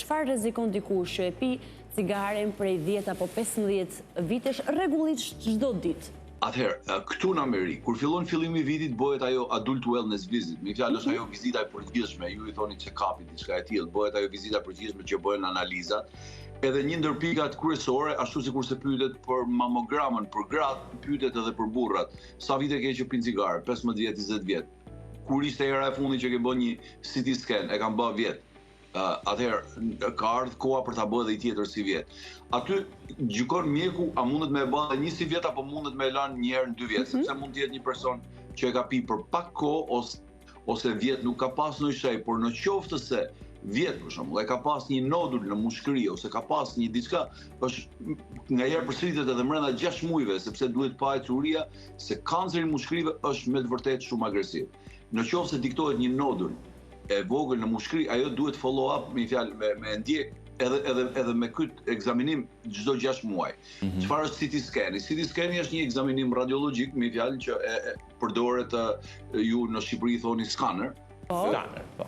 çfarë rrezikon dikush që e pi cigaren prej 10 apo 15 vitesh rregullisht çdo ditë? Atëherë, këtu në Amerikë, kur fillon fillimi i vitit, bëhet ajo adult wellness visit. Me fjalë është ajo vizita e përgjithshme, ju i thoni check-up-i, diçka e tillë, bëhet ajo vizita e përgjithshme që bëhen analizat. Edhe një ndër pikat kryesore, ashtu sikur se pyetet për mamogramën, për gratë, pyetet edhe për burrat. Sa vite ke që pin cigare? 15 vjet, 20 vjet. Kur ishte hera e fundit që ke bën një CT scan, e kam bë vjet. Atëherë ka ardhur koha për ta bërë edhe i tjetër si vjet. Aty gjykon mjeku a mundet me e bë edhe një si vjet apo mundet me e lanë një herë në 2 vjet, sepse mund të jetë një person që e ka pi për pak kohë ose vjet nuk ka pas ndonjë shenjë, por në qoftë se vjet për shembull e ka pas një nodul në mushkëri ose ka pas një diçka, është ngaherë përsëritet edhe brenda 6 muajve, sepse duhet pa e curia se kanceri i mushkërive është me të vërtetë shumë agresiv. Në qoftë se diktohet një nodul e vogël në mushkëri, ajo duhet follow up me fjalë me ndjek edhe me këtë ekzaminim çdo 6 muaj. Çfarë është CT scan? CT scan është një ekzaminim radiologjik, me fjalë që përdoret ju në Shqipëri thoni scanner. Scanner, po.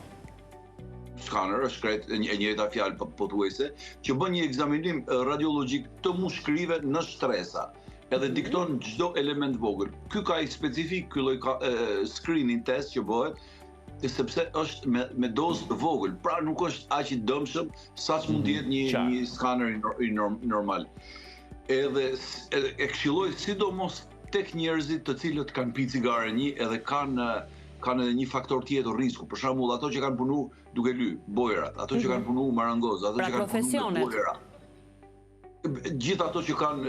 Scanner është krejt e njëjta fjalë pothuajse, që bën një ekzaminim radiologjik të mushkërive në shtresa. Edhe dikton çdo element vogël. Ky ka i specifik, ky lloj screening test që bëhet, sepse është me dozë vogël, pra nuk është aq i dëmshëm saç mund të jetë një skaner i normal. Edhe e këshilloj sidomos tek njerëzit të cilët kanë pi cigare edhe kanë edhe një faktor tjetër risku. Për shembull, ato që kanë punu duke ly, bojrat, ato që kanë punu marangoz, ato që kanë punu me bojra. Gjithë ato që kanë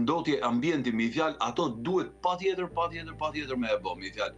ndotje ambienti, me fjalë, ato duhet patjetër me e bë, me fjalë.